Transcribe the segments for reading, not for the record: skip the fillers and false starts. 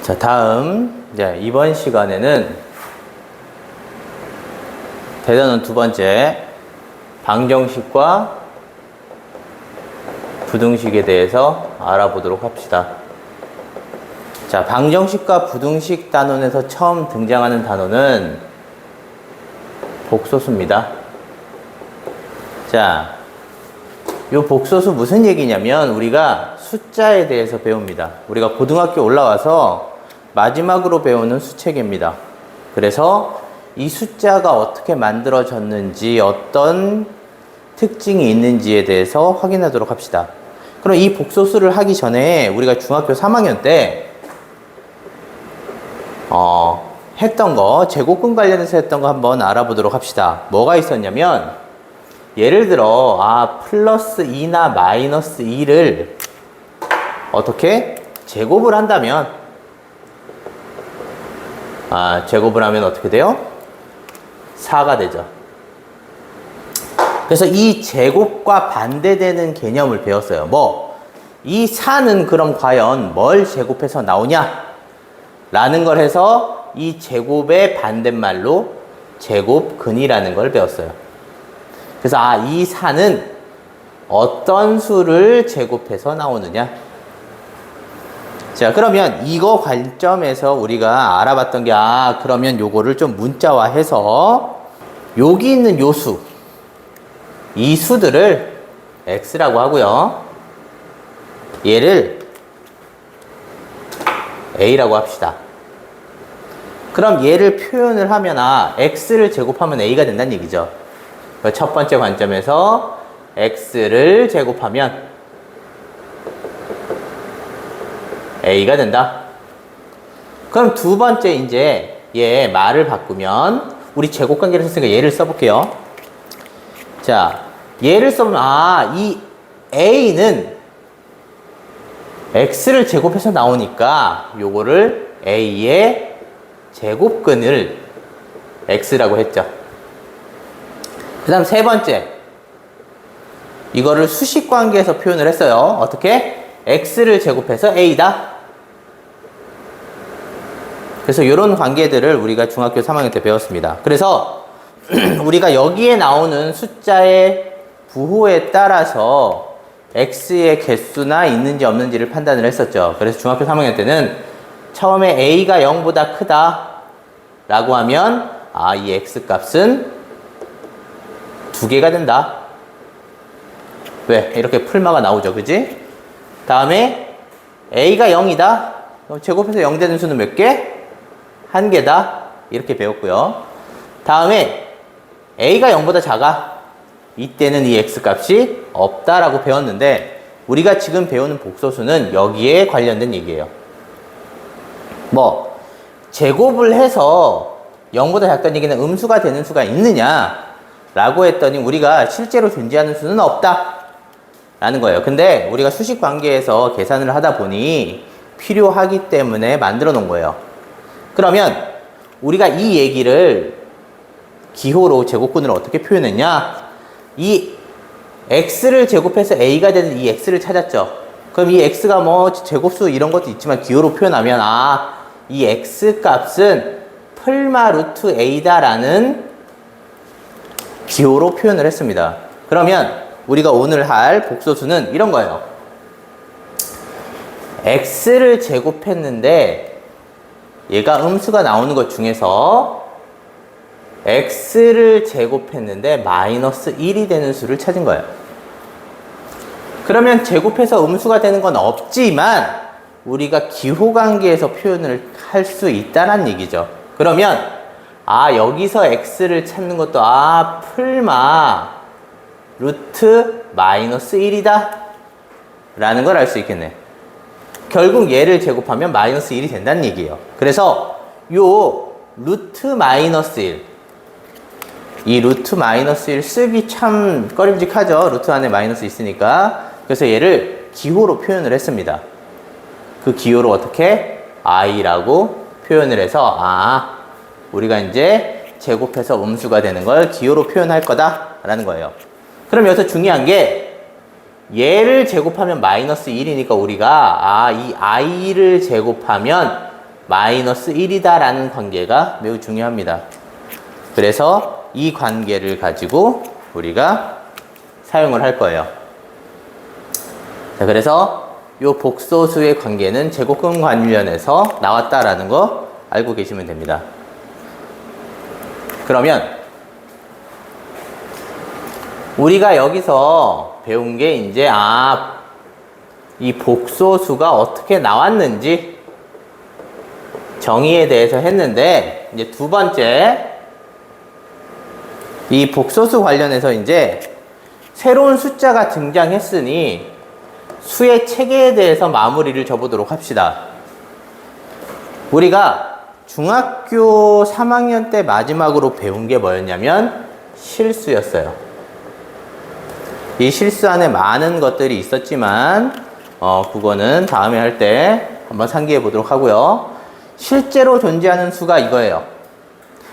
자, 다음 이제 이번 시간에는 대단원 두 번째 방정식과 부등식에 대해서 알아보도록 합시다. 자, 방정식과 부등식 단원에서 처음 등장하는 단어는 복소수입니다. 자, 이 복소수 무슨 얘기냐면 우리가 숫자에 대해서 배웁니다. 우리가 고등학교 올라와서 마지막으로 배우는 수체계입니다. 그래서 이 숫자가 어떻게 만들어졌는지, 어떤 특징이 있는지에 대해서 확인하도록 합시다. 그럼 이 복소수를 하기 전에 우리가 중학교 3학년 때 했던 거, 제곱근 관련해서 했던 거 한번 알아보도록 합시다. 뭐가 있었냐면, 예를 들어 플러스 2나 마이너스 2를 어떻게 제곱을 한다면, 제곱을 하면 어떻게 돼요? 4가 되죠. 그래서 이 제곱과 반대되는 개념을 배웠어요. 이 4는 그럼 과연 뭘 제곱해서 나오냐? 라는 걸 해서 이 제곱의 반대말로 제곱근이라는 걸 배웠어요. 그래서 이 4는 어떤 수를 제곱해서 나오느냐? 자, 그러면 이거 관점에서 우리가 알아봤던 게 그러면 요거를 좀 문자화해서 여기 있는 요 수, 이 수들을 x라고 하고요. 얘를 a라고 합시다. 그럼 얘를 표현을 하면 x를 제곱하면 a가 된다는 얘기죠. 첫 번째 관점에서 x를 제곱하면 a가 된다. 그럼 두 번째 이제 얘 말을 바꾸면 우리 제곱관계를 썼으니까 얘를 써볼게요. 자, 얘를 써보면 이 a는 x를 제곱해서 나오니까 요거를 a의 제곱근을 x라고 했죠. 그 다음 세 번째, 이거를 수식관계에서 표현을 했어요. 어떻게? x를 제곱해서 a다. 그래서 이런 관계들을 우리가 중학교 3학년 때 배웠습니다. 그래서 우리가 여기에 나오는 숫자의 부호에 따라서 x의 개수나 있는지 없는지를 판단을 했었죠. 그래서 중학교 3학년 때는 처음에 a가 0보다 크다 라고 하면 이 x 값은 2개가 된다. 왜? 이렇게 풀마가 나오죠. 그지? 다음에 a가 0이다. 그럼 제곱해서 0 되는 수는 몇 개? 1개다. 이렇게 배웠고요. 다음에 a가 0보다 작아. 이때는 이 x 값이 없다라고 배웠는데, 우리가 지금 배우는 복소수는 여기에 관련된 얘기예요. 제곱을 해서 0보다 작다는 얘기는 음수가 되는 수가 있느냐 라고 했더니 우리가 실제로 존재하는 수는 없다 라는 거예요. 근데 우리가 수식 관계에서 계산을 하다 보니 필요하기 때문에 만들어 놓은 거예요. 그러면 우리가 이 얘기를 기호로 제곱근을 어떻게 표현했냐? 이 x를 제곱해서 a가 되는 이 x를 찾았죠. 그럼 이 x가 제곱수 이런 것도 있지만 기호로 표현하면 이 x 값은 풀마 루트 a다 라는 기호로 표현을 했습니다. 그러면 우리가 오늘 할 복소수는 이런 거예요. x를 제곱했는데 얘가 음수가 나오는 것 중에서 x를 제곱했는데 마이너스 1이 되는 수를 찾은 거예요. 그러면 제곱해서 음수가 되는 건 없지만 우리가 기호관계에서 표현을 할 수 있다는 얘기죠. 그러면 여기서 x를 찾는 것도 풀마 루트 마이너스 1이다 라는 걸 알 수 있겠네. 결국 얘를 제곱하면 마이너스 1이 된다는 얘기예요. 그래서 요 루트 마이너스 1, 이 루트 마이너스 1 쓰기 참 꺼림직하죠. 루트 안에 마이너스 있으니까. 그래서 얘를 기호로 표현을 했습니다. 그 기호로 어떻게? i라고 표현을 해서 우리가 이제 제곱해서 음수가 되는 걸 기호로 표현할 거다 라는 거예요. 그럼 여기서 중요한 게 얘를 제곱하면 마이너스 1이니까 우리가 이 i를 제곱하면 마이너스 1이다 라는 관계가 매우 중요합니다. 그래서 이 관계를 가지고 우리가 사용을 할 거예요. 자, 그래서 이 복소수의 관계는 제곱근 관련에서 나왔다라는 거 알고 계시면 됩니다. 그러면 우리가 여기서 배운 게 이제 이 복소수가 어떻게 나왔는지 정의에 대해서 했는데, 이제 두 번째, 이 복소수 관련해서 이제 새로운 숫자가 등장했으니 수의 체계에 대해서 마무리를 줘보도록 합시다. 우리가 중학교 3학년 때 마지막으로 배운 게 뭐였냐면 실수였어요. 이 실수 안에 많은 것들이 있었지만 그거는 다음에 할 때 한번 상기해 보도록 하고요. 실제로 존재하는 수가 이거예요.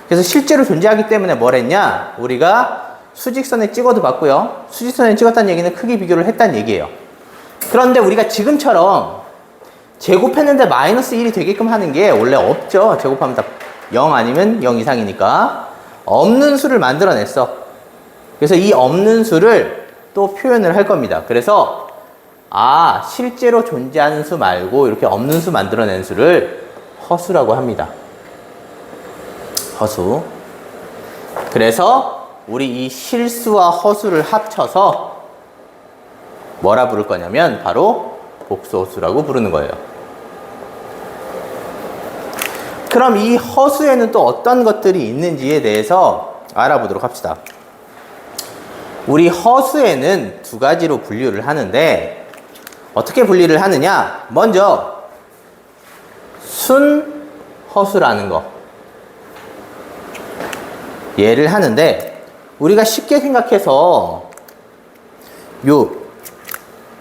그래서 실제로 존재하기 때문에 뭘 했냐? 우리가 수직선에 찍어도 봤고요. 수직선에 찍었다는 얘기는 크기 비교를 했다는 얘기예요. 그런데 우리가 지금처럼 제곱했는데 마이너스 1이 되게끔 하는 게 원래 없죠. 제곱하면 다 0 아니면 0 이상이니까. 없는 수를 만들어냈어. 그래서 이 없는 수를 또 표현을 할 겁니다. 그래서 실제로 존재하는 수 말고 이렇게 없는 수 만들어낸 수를 허수라고 합니다. 허수. 그래서 우리 이 실수와 허수를 합쳐서 뭐라 부를 거냐면 바로 복소수라고 부르는 거예요. 그럼 이 허수에는 또 어떤 것들이 있는지에 대해서 알아보도록 합시다. 우리 허수에는 두 가지로 분류를 하는데 어떻게 분리를 하느냐? 먼저 순허수라는 거 얘를 하는데, 우리가 쉽게 생각해서 요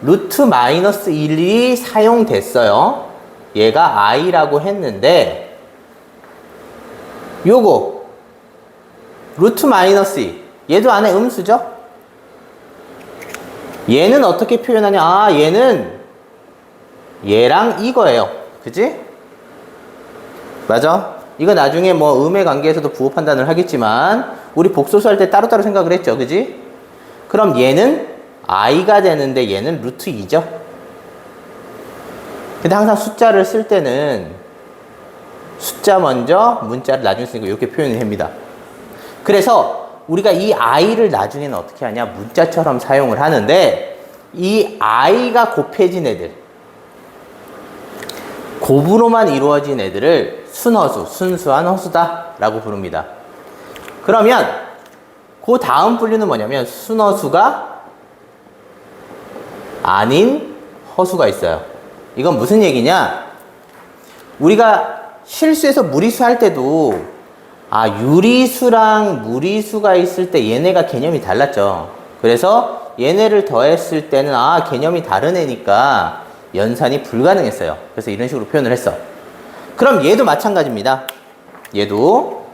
루트 마이너스 1이 사용됐어요. 얘가 i라고 했는데 요거 루트 마이너스 2 얘도 안에 음수죠? 얘는 어떻게 표현하냐? 얘는 얘랑 이거예요. 그치? 맞아? 이거 나중에 뭐 음의 관계에서도 부호 판단을 하겠지만 우리 복소수 할 때 따로따로 생각을 했죠. 그치? 그럼 얘는 i가 되는데 얘는 루트 2죠? 근데 항상 숫자를 쓸 때는 숫자 먼저 문자를 나중에 쓰니까 이렇게 표현을 합니다. 그래서 우리가 이 i를 나중에는 어떻게 하냐? 문자처럼 사용을 하는데, 이 i가 곱해진 애들, 곱으로만 이루어진 애들을 순허수, 순수한 허수다 라고 부릅니다. 그러면 그 다음 분류는 뭐냐면 순허수가 아닌 허수가 있어요. 이건 무슨 얘기냐? 우리가 실수해서 무리수 할 때도 유리수랑 무리수가 있을 때 얘네가 개념이 달랐죠. 그래서 얘네를 더했을 때는 개념이 다른 애니까 연산이 불가능했어요. 그래서 이런 식으로 표현을 했어. 그럼 얘도 마찬가지입니다. 얘도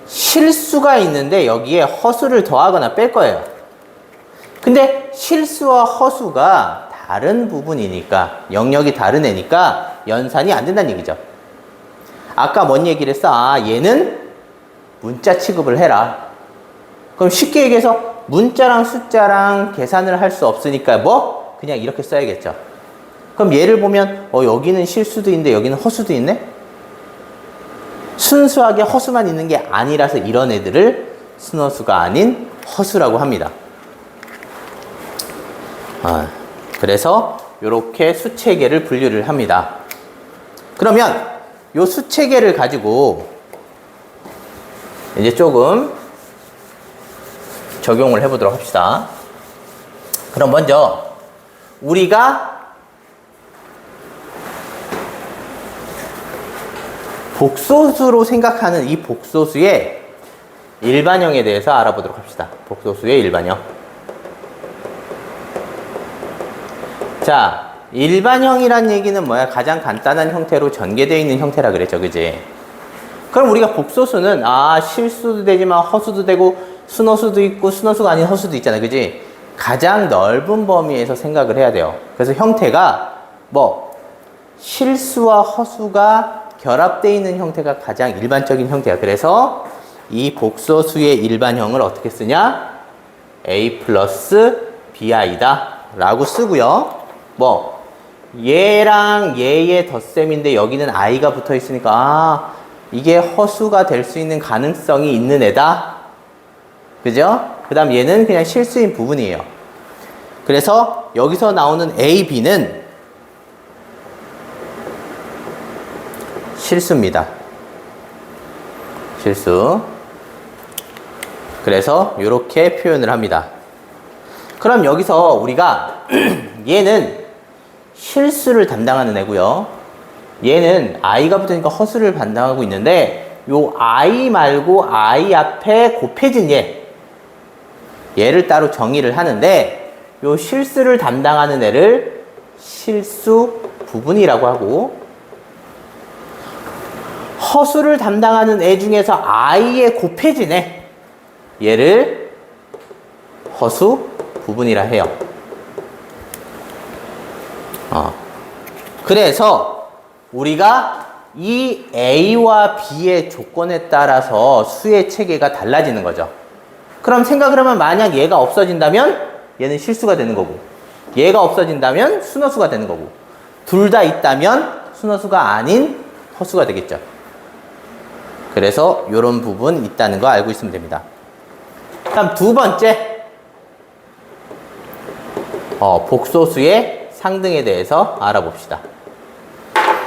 실수가 있는데 여기에 허수를 더하거나 뺄 거예요. 근데 실수와 허수가 다른 부분이니까, 영역이 다른 애니까 연산이 안 된다는 얘기죠. 아까 뭔 얘기를 했어? 얘는 문자 취급을 해라. 그럼 쉽게 얘기해서 문자랑 숫자랑 계산을 할 수 없으니까 그냥 이렇게 써야겠죠. 그럼 얘를 보면 여기는 실수도 있는데 여기는 허수도 있네? 순수하게 허수만 있는 게 아니라서 이런 애들을 순허수가 아닌 허수라고 합니다. 그래서 이렇게 수체계를 분류를 합니다. 그러면 이 수체계를 가지고 이제 조금 적용을 해보도록 합시다. 그럼 먼저 우리가 복소수로 생각하는 이 복소수의 일반형에 대해서 알아보도록 합시다. 복소수의 일반형. 자, 일반형이란 얘기는 뭐야? 가장 간단한 형태로 전개되어 있는 형태라 그랬죠. 그지? 그럼 우리가 복소수는 실수도 되지만 허수도 되고 순허수도 있고 순허수가 아닌 허수도 있잖아요. 그지? 가장 넓은 범위에서 생각을 해야 돼요. 그래서 형태가 실수와 허수가 결합되어 있는 형태가 가장 일반적인 형태야. 그래서 이 복소수의 일반형을 어떻게 쓰냐? a 플러스 bi다 라고 쓰고요. 뭐 얘랑 얘의 덧셈인데 여기는 i가 붙어 있으니까 아, 이게 허수가 될 수 있는 가능성이 있는 애다. 그죠? 그 다음 얘는 그냥 실수인 부분이에요. 그래서 여기서 나오는 a, b는 실수입니다. 실수. 그래서 이렇게 표현을 합니다. 그럼 여기서 우리가 얘는 실수를 담당하는 애고요. 얘는 i가 붙으니까 허수를 담당하고 있는데 요 i 말고 i 앞에 곱해진 얘를 따로 정의를 하는데 요 실수를 담당하는 애를 실수 부분이라고 하고 허수를 담당하는 애 중에서 i에 곱해진 얘를 허수 부분이라 해요. 그래서 우리가 이 A와 B의 조건에 따라서 수의 체계가 달라지는 거죠. 그럼 생각을 하면 만약 얘가 없어진다면 얘는 실수가 되는 거고 얘가 없어진다면 순허수가 되는 거고 둘 다 있다면 순허수가 아닌 허수가 되겠죠. 그래서 이런 부분 있다는 거 알고 있으면 됩니다. 다음 두 번째 복소수의 상등에 대해서 알아봅시다.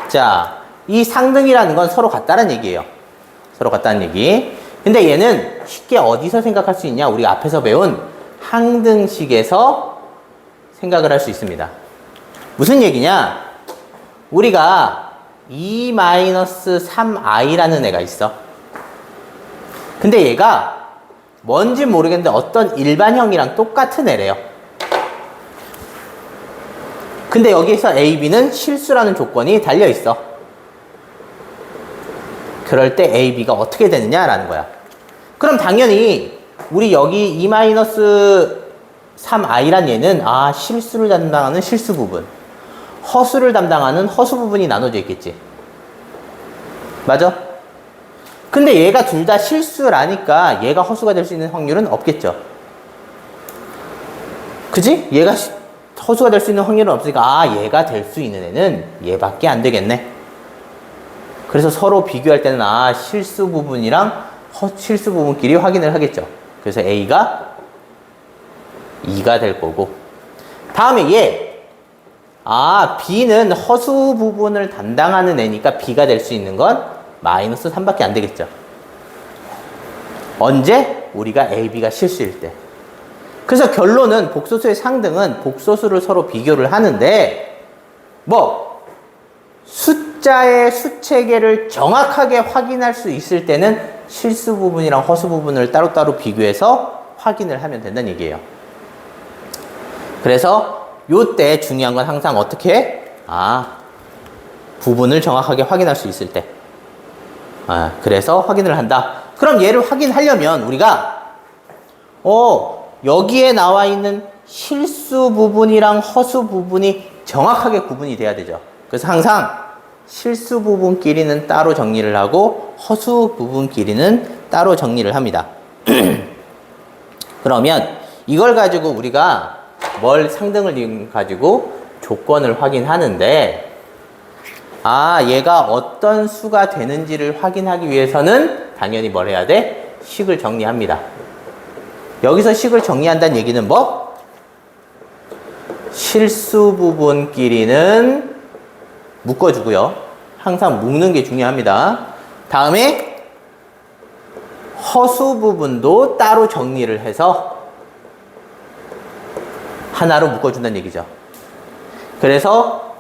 자, 이 상등이라는 건 서로 같다는 얘기예요. 서로 같다는 얘기. 근데 얘는 쉽게 어디서 생각할 수 있냐? 우리가 앞에서 배운 항등식에서 생각을 할 수 있습니다. 무슨 얘기냐? 우리가 2-3i라는 애가 있어. 근데 얘가 뭔지 모르겠는데 어떤 일반형이랑 똑같은 애래요. 근데 여기서 A, B는 실수라는 조건이 달려 있어. 그럴 때 A, B가 어떻게 되느냐라는 거야. 그럼 당연히 우리 여기 2-3i란 얘는 실수를 담당하는 실수 부분, 허수를 담당하는 허수 부분이 나눠져 있겠지. 맞아? 근데 얘가 둘 다 실수라니까 얘가 허수가 될 수 있는 확률은 없겠죠. 그지? 얘가 허수가 될 수 있는 확률은 없으니까 얘가 될 수 있는 애는 얘밖에 안 되겠네. 그래서 서로 비교할 때는 실수 부분이랑 실수 부분끼리 확인을 하겠죠. 그래서 A가 2가 될 거고 다음에 B는 허수 부분을 담당하는 애니까 B가 될 수 있는 건 -3밖에 안 되겠죠. 언제? 우리가 A, B가 실수일 때. 그래서 결론은 복소수의 상등은 복소수를 서로 비교를 하는데 숫자의 수체계를 정확하게 확인할 수 있을 때는 실수 부분이랑 허수 부분을 따로따로 비교해서 확인을 하면 된다는 얘기예요. 그래서 요때 중요한 건 항상 어떻게 해? 부분을 정확하게 확인할 수 있을 때. 그래서 확인을 한다. 그럼 얘를 확인하려면 우리가 여기에 나와 있는 실수 부분이랑 허수 부분이 정확하게 구분이 돼야 되죠. 그래서 항상 실수 부분끼리는 따로 정리를 하고 허수 부분끼리는 따로 정리를 합니다. 그러면 이걸 가지고 우리가 상등을 가지고 조건을 확인하는데 얘가 어떤 수가 되는지를 확인하기 위해서는 당연히 뭘 해야 돼? 식을 정리합니다. 여기서 식을 정리한다는 얘기는 실수 부분끼리는 묶어주고요. 항상 묶는 게 중요합니다. 다음에 허수 부분도 따로 정리를 해서 하나로 묶어준다는 얘기죠. 그래서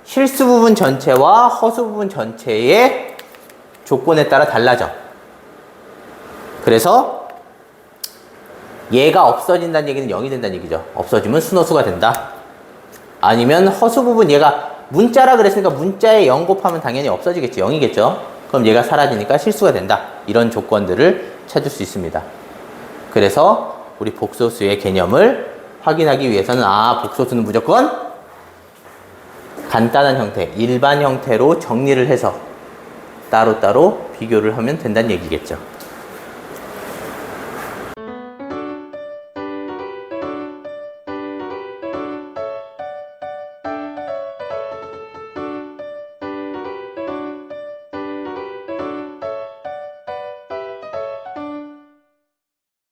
실수 부분 전체와 허수 부분 전체의 조건에 따라 달라져. 그래서 얘가 없어진다는 얘기는 0이 된다는 얘기죠. 없어지면 순허수가 된다. 아니면 허수 부분 얘가 문자라 그랬으니까 문자에 0 곱하면 당연히 없어지겠지. 0이겠죠. 그럼 얘가 사라지니까 실수가 된다. 이런 조건들을 찾을 수 있습니다. 그래서 우리 복소수의 개념을 확인하기 위해서는 복소수는 무조건 간단한 형태, 일반 형태로 정리를 해서 따로따로 비교를 하면 된다는 얘기겠죠.